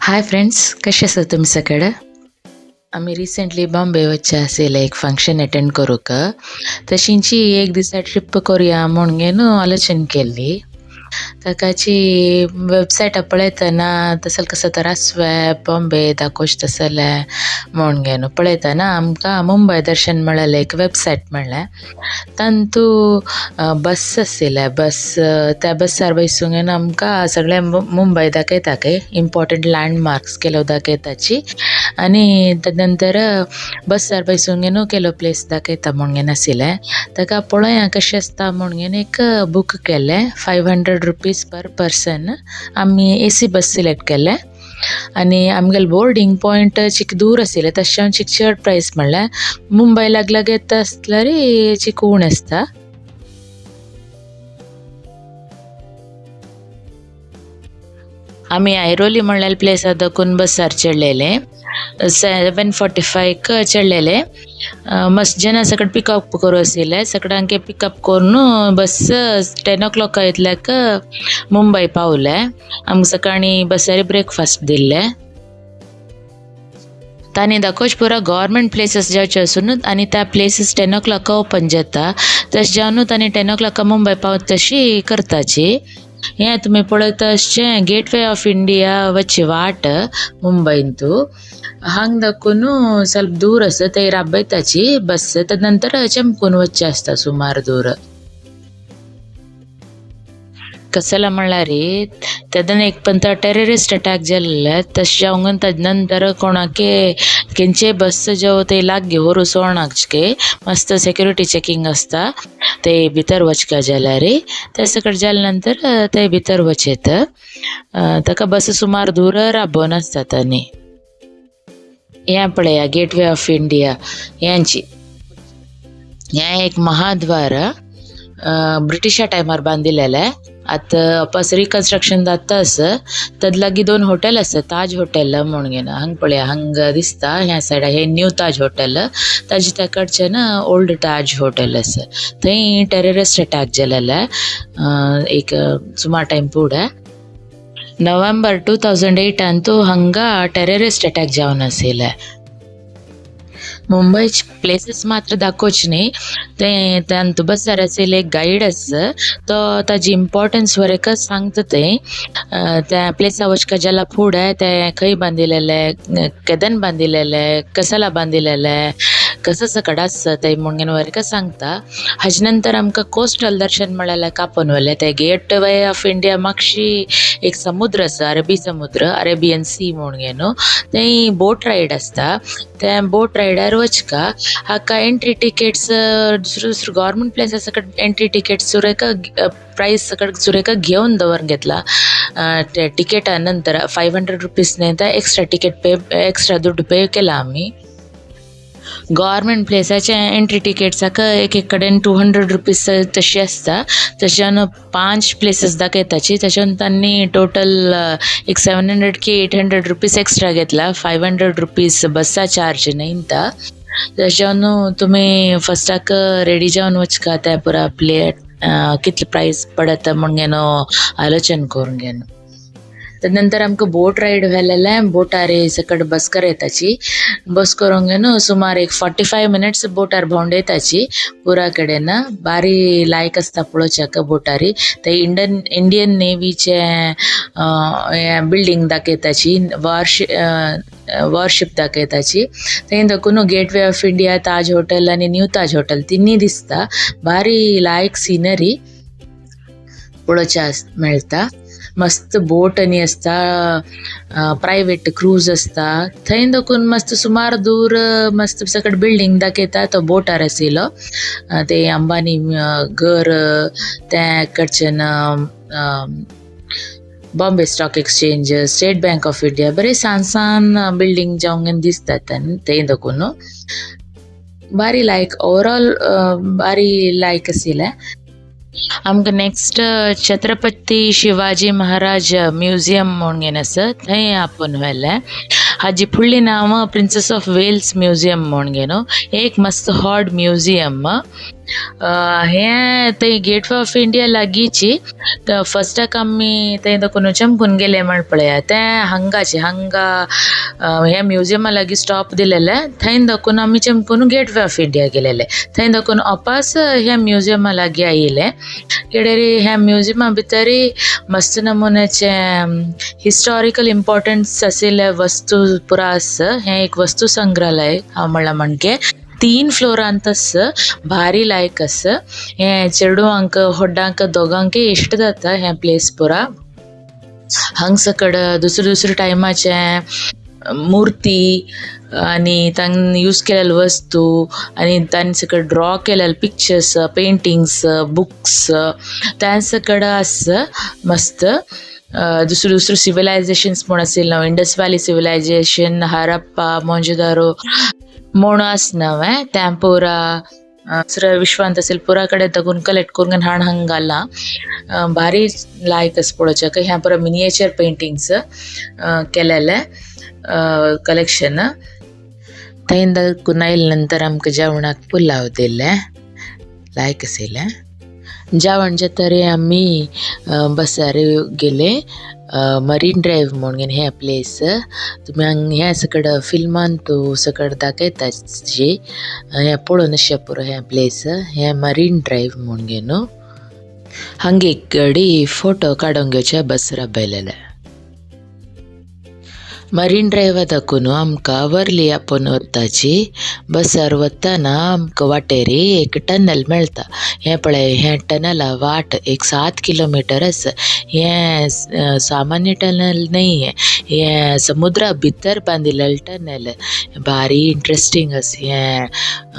Hi friends, कसे आसा तुमी सगळे? आमी रिसेंटली बॉम्बे वच्चे आसले एक फंक्शन अटेंड करूक. तशींची एक दिसा ट्रिप करुया म्हणून आलोचन केल्ली. ताकाची वेबसायट पळयतना तसल कसो तर आसवे बॉम्बे दाखोवचे तसले म्हणून पळयतना आमकां मुंबय दर्शन मेळ्ळें, एक वेबसायट मेळ्ळें. तांतू बस आसले. त्या बसार बसून आमकां सगळें मुंबय दाखयता काय, इम्पॉर्टंट लँडमार्क्स केलो दाखयताची आनी ताजे नंतर बसार बसून केलो प्लेस दाखयता म्हणून आसलें. ताका पळोवया कशें आसता म्हणून एक बूक केलें. 500 रुपीज पर पर्सन. आमी AC बस सिलेक्ट केलें आनी आमगेलें बोर्डींग पॉयंट चिक दूर आसलें, तशें चिक चड प्रायस म्हणल्यार मुंबय लागीं येता आसल्यार चिक उण आसता. आमी ऐरोली म्हणलेले प्लेस देखून बसार चडलेले. 7:45 चडलेले. मस्त जेन्ना सकट पिकअप करूं आसलें, सगळ्यांक पिकअप करून बस 10 o'clock येतल्याक मुंबय पावले. आमकां सकाळीं बसारी ब्रेकफास्ट दिल्ले. तांणी दाखोवचे पुरो गव्हर्मेंट प्लेसीस जावचे आसून आनी त्या प्लेसीस 10 o'clock ओपन जाता. तशें जावन तांणी 10 o'clock मुंबय पावता तशी करताची. हें तुमी पळयता आसचें गेटवे ऑफ इंडिया वच्चे वाट मुंबयंतू. हांग दाखून ಸ್ವಲ್ಪ दूर आसा थंय राबयताची बस. ताजे नंतर चेंपून वच्चे आसता सुमार दूर. कसला म्हणल्यार तेदन एक पंत टेररिस्ट अटॅक जाल्ले, तशें जावन ताजे नंतर कोणाके खंयचे बस जो थंय लागीं व्हरू सोडनाचे मस्त सेक्युरिटी चॅकिंग आसता ते भितर वचका जाल्यार. ते सकट जाले नंतर ते भितर वचेत. ताका बस सुमार दूर राबोवन आसतात. आनी हें पळया गेटवे ऑफ इंडिया यांची. हें एक महाद्वार ब्रिटिशा टायमार बांदिल्लें. आतां वापस रिकन्स्ट्रक्शन जाता आसा. ताजे लागीं 2 हॉटेल आसा. ताज हॉटेल म्हणून हांग पळया, हांग दिसता ह्या सायडा हे न्यू ताज हॉटेल. ताजे तेकडच्यान ओल्ड ताज हॉटेल आसा. थंय टेररिस्ट अटॅक जाल्लें एक सुमार टायम फुडें. नोव्हेंबर 2008 हांगा टेररिस्ट अटॅक जावन आसलें. मुंबयचे प्लेसीस मात्र दाखोवचे न्ही. ते तांतू बसार आसले एक गायड आसा, तो ताजी इम्पॉर्टन्स वरेका सांगता. त्या प्लेसा वचका जाला फुडें ते खंय बांदिल्लें, केदन बांदिल्लें, कसला बांदिल्लें, कसं सकट आसता ते म्हणून वरेका सांगता. हाजे नंतर आमकां कोस्टल दर्शन मेळ्ळें कापनवेलें. ते गेटवे ऑफ इंडिया मागशी एक समुद्र आसा, अरबी समुद्र, अरेबियन सी म्हणून. थंय बोट रायड आसता. त्या बोट रायडार वचका हाका एंट्री टिकेट्स दुसरो गव्हर्मेंट प्लेसा सकट एंट्री टिकेट्स सुरेका प्रायस सकट सुरेका घेवन दवरून घेतला. टिकेटा नंतर 500 रुपीज न्ही, एक्स्ट्रा टिकेट एक्स्ट्रा दुड्ड पे केला आमी. गव्हर्मेंट प्लेसाचे एंट्री टिकेट्साक एक कडेन 200 रुपीज तशी आसता. तशें 5 प्लेसीस दाखयताची. तशें तांणी टोटल एक 700 की 800 रुपीज एक्स्ट्रा घेतला. 500 रुपीज बसा चार्ज न्हयता. तशें तुमी फस्टाक रेडी जावन वचका त्या पुरा प्लेट कितले प्रायस पडता म्हणून आलोचन करून घेन. नंतर आमकां बोट रायड व्हेलेलें. बोटार सकट बस करताची. बस करूंक सुमार एक 45 मिनिट्स बोटार भोंवडयताची पुरा कडेन. बारी लायक आसता पळोवच्याक बोटारी. ते इंडियन नेवीचे बिल्डींग दाखयताची, वॉरशिप दाखयताची. थंय देखून gateway of India, Taj hotel आनी न्यू ताज हॉटेल तिनी दिसता. बारी लायक सिनरी पळोवच्या मेळटा. मस्त बोट आनी आसता, प्रायवेट क्रूज आसता. थंय देखून मस्त सुमार दूर मस्त सकट बिल्डींग दाखयता. तो बोटार आशिल्लो ते अंबानी घर, त्या कडच्यान Bombay stock exchange, state bank of India, बरे सान बिल्डींग जावंक दिसतात. थंय देखून बारी लायक ओवरऑल बारी लायक आशिल्लें. आमकां नेक्स्ट छत्रपती शिवाजी महाराज म्युझियम म्हणून आसा, थंय आपोवन व्हेलें. हाजी फुडलीं नांव प्रिंसेस ऑफ वेल्स म्युझियम म्हणून एक मस्त हॉड म्युझियम. हें थंय गेट वे ऑफ इंडिया लागींची फर्स्टाक आमी थंय दोकून चमकून गेले म्हण पळया तें हांगा ह्या म्युजियमा लागीं स्टॉप दिलेले थंय दोकून आमी चमकून गेट वे ऑफ इंडिया गेलेले थंय दोकून वापस ह्या म्युजियमा लागीं आयिल्ले कितें ह्या म्युजियमा भितरी मस्त नमुन्याचे हिस्टॉरिकल इम्पॉर्टन्स आशिल्ले वस्तू पुरा आसा हें एक वस्तू संग्रहालय हांव म्हणलां म्हणजे 3 फ्लोरांत भारी लायक हें चेडवांक होड्डांक दोगांक इश्ट जाता हें प्लेस पुरा हांगसकड दुसरे टायमाचे मुर्ती आनी तांणी यूज केलेले वस्तू आनी तांणी सकड ड्रॉ केलेले पिक्चर्स पेंटिंग्स बुक्स त्या सकड आसा मस्त दुसरे सिविलायझेशन्स म्हूण आशिल्लो इंडस व्हॅली सिविलायझेशन हरप्पा मोंजेदारो म्हूण आसना त्या पुरा विश्वांत असेल पुरा कडेन तगून कलेक्ट करून हांगा घालां भारी लायक पळोवचें ह्या पुरा मिनियेचर पेंटिंग्स केलेले कलेक्शन थंय दाखून आयले नंतर आमकां जेवणाक पुलाव दिले लायक आशिल्लें जेवण तरी आमी बसार गेले मरीन ड्रायव्ह म्हणून हें प्लेस तुमी हें सकड फिल्मान तूं सकड दाखयता जी हें पळोवन अशें पुरो हें प्लेस हें मरीन ड्रायव्ह म्हणून न्हू हांगा एक घडी फोटो काडून घेवचे बसरा बेलेले मरीन ड्रायव्ह दाखून आमकां वर्ली आपोवन वताची बसार वतना आमकां वाटेरी एक टनल मेळटा हें पळय हें टनला वाट एक 7 किलोमीटर आसा हें सामान्य टनल न्हय हें समुद्रा भितर बांदिल्लें टनल भारी इंट्रस्टींग आसा हें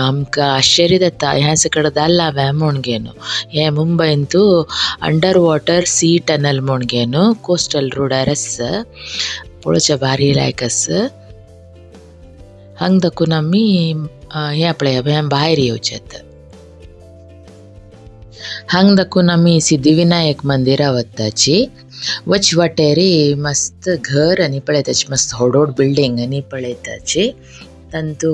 आमकां आश्चर्य जाता ह्या सकड जालां म्हूण न्हू हें मुंबयन तूं अंडर वॉटर सी टनल म्हूण न्हू कोस्टल रोडार आसा पळोवचें भारी लायक आसा हांगा दाखून आमी हें पळय हें भायर येवचें हांगा दाखून आमी सिद्धिविनायक मंदिरा वताची वच वाटेरी मस्त घर आनी पळय ताची मस्त व्हड बिल्डींग आनी पळयताची तांतू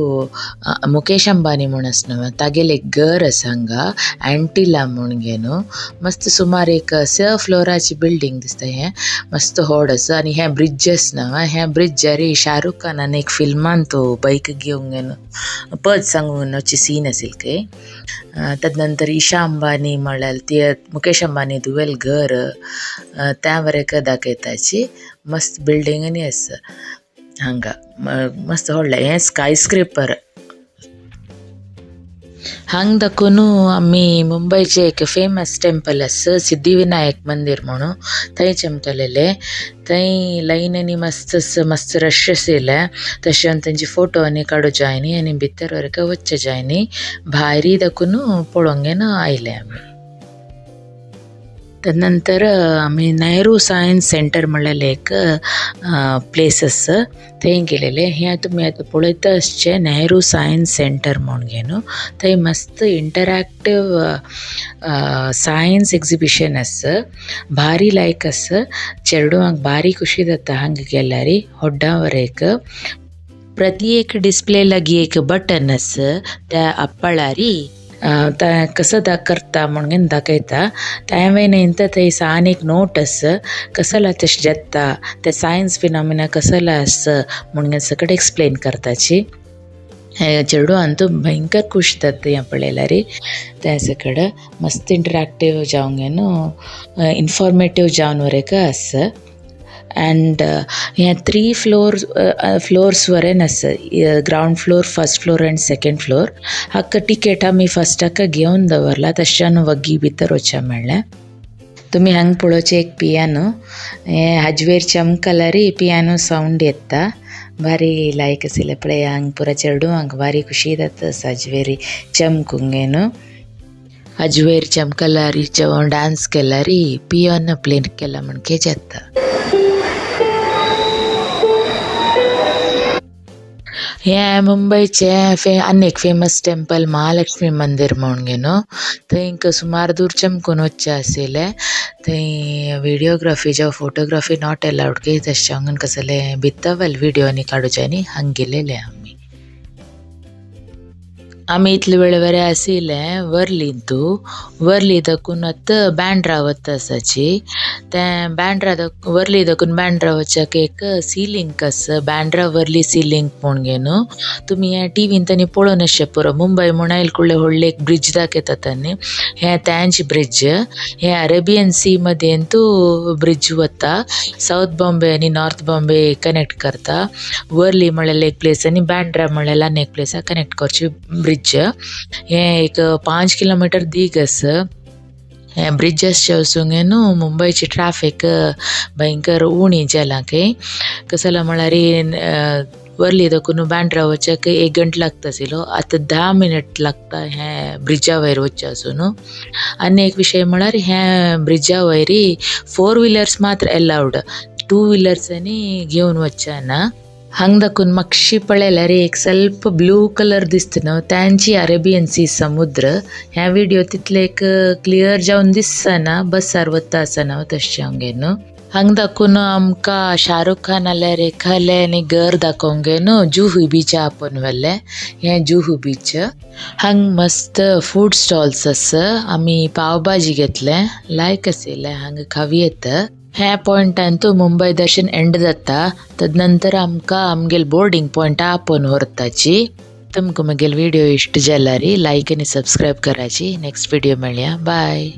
मुकेश अंबानी म्हूण आसना तागेलें एक घर आसा हांगा एंटिला म्हूण न्हू मस्त सुमार एक 6 फ्लोराची बिल्डींग दिसता हें मस्त व्हड आसा आनी हें ब्रिज आसना हें ब्रिज जरी शाहरुख खानान एक फिल्मान तो बाईक घेवंक न्हू पद सांगून वचची सीन आशिल्ल काय तदनंतर ईशा अंबानी म्हळ्यार ती मुकेश अंबानी तुवेल घर त्या वरेक दाखयताची मस्त बिल्डींग आसा हांगा मस्त व्हडलें हें स्काय स्क्रेपर हांगा दाखून आमी मुंबयचें एक फेमस टेंपल आसा सिद्धिविनायक मंदिर म्हणून थंय चमकलेलें थंय लायनीनी मस्त रश आशिल्लें तशें तेंचे फोटो आनी काडूं जाय न्ही आनी भितर वरका वचचें जाय न्ही भायरी दाखून पळोवंक आयले आमी तदनंतर आमी नेहरू सायन्स सेंटर म्हणलेलें एक प्लेस आसा थंय गेलेले हें तुमी आतां पळयता आसचें नेहरू सायन्स सेंटर म्हणून न्हू थंय मस्त इंटरॅक्टीव सायन्स एक्झिबिशन आसा भारी लायक आसा चेडवांक भारी खुशी जाता हांगा गेल्यार होड्डा वरेक प्रत्येक डिस्प्ले लागीं एक बटन आसा त्या आप्पाळारी कसं करता म्हणून दाखयता त्या वेळेनंतर थंय आनीक नोट आसा कसला तशें जेता ते सायन्स फिनॉमिना कसला आसा म्हणून सकट एक्सप्लेन करताची चेडवान तूं भयंकर खूश जाता हें पळयल्यार त्या सकड मस्त इंटरॅक्टीव जावंक न्हू इन्फॉर्मेटीव जावन वरेक आसा एंड हें 3 फ्लोर्स वरेन आसा ground floor first floor end second floor हाका टिकेट आमी फर्स्टाक घेवन दवरला तशें वगी भितर वचचें म्हणलें तुमी हांगा पळोवचें एक पियानो हें हाजवेर चमकल्यार पियानो सावंड येता भारी लायक आशिल्लें पळय हांगा पुरा चेडवांक भारी खुशी जाता हाजवेरी चमकूंक न्हू हाजवेर चमकल्यार डान्स केल्यार पियानो प्ले केला म्हण जाता हें मुंबयचें आनीक फेमस टेंपल महालक्ष्मी मंदिर म्हणून न्हू थंय सुमार दूर चमकून वचचें आशिल्लें थंय विडियोग्राफी जावं फोटोग्राफी नॉट अलाउड की तशें हांगा कसलें भित्तावल विडियो आनी काडूचे न्ही हांगा गेलेले आमी आम्ही इतले वेळ वरे आसिले वर्ली दकून आत बँड्रा वता आसाची ते वर्ली दकून बँड्रा वचाक एक सीलिंग आस बँड्रा वर्ली सीलिंग म्हूण घेवन तुमी हे टीव्हीन तांणी पळोवन अशें पुरो मुंबय म्हूण आयले कुडले व्हडले एक ब्रिड्ज दाखयता तांणी हे तांचे ब्रिड्ज हे अरेबियन सी मदेन तू ब्रिड्ज वता साऊथ बॉम्बे आनी नॉर्थ बॉम्बे कनेक्ट करता वर्ली म्हळ्यार एक प्लेस आनी बँड्रा म्हळ्यार आनी एक प्लेसा कनेक्ट करची ब्रिड्ज हे एक 5 किलोमीटर दीग आस हे ब्रिड्जाचे वचूंक न्हू मुंबयची ट्रॅफिक भयंकर उणी जाला खंय कसं जालां म्हळ्यार वर्ली दकून बँड्रा वचूंक 1 घंटो लागता आशिल्लो आतां 10 मिनट लागता हे ब्रिड्जा वयर वचचे वचून आनी एक विशय म्हळ्यार हे ब्रिड्जा वयरी 4 व्हिलर्स मात्र अलाउड 2 व्हिलर्सांनी घेवन वचना हांग दाखवून मातशी पळयल्यार एक ಸ್ವಲ್ಪ ब्लू कलर दिसता न्हू तांची अरेबियन सी समुद्र ह्या व्हिडिओ तितले एक क्लियर जावन दिसना बसार वता आसना तशें हांगे न्हू हांग दाखवून आमकां शाहरुख खान आल्या रेखाले आनी घर दाखोवंक न्हू जुहू बीच आपण व्हेल्ले हें जुहू बीच हांग मस्त फूड स्टॉल्स आसा आमी पाव भाजी घेतले लायक आशिल्लें हांगा खावी येता ह्या पॉयंटान तू मुंबय दर्शन एंड जाता तदनंतर आमकां आमगेल बोर्डिंग पॉयंट आपण व्हरताची तुमकां म्हगेल व्हिडिओ इश्ट जाल्यार लायक आनी सबस्क्रायब कराची नेक्स्ट व्हिडिओ मेळया बाय.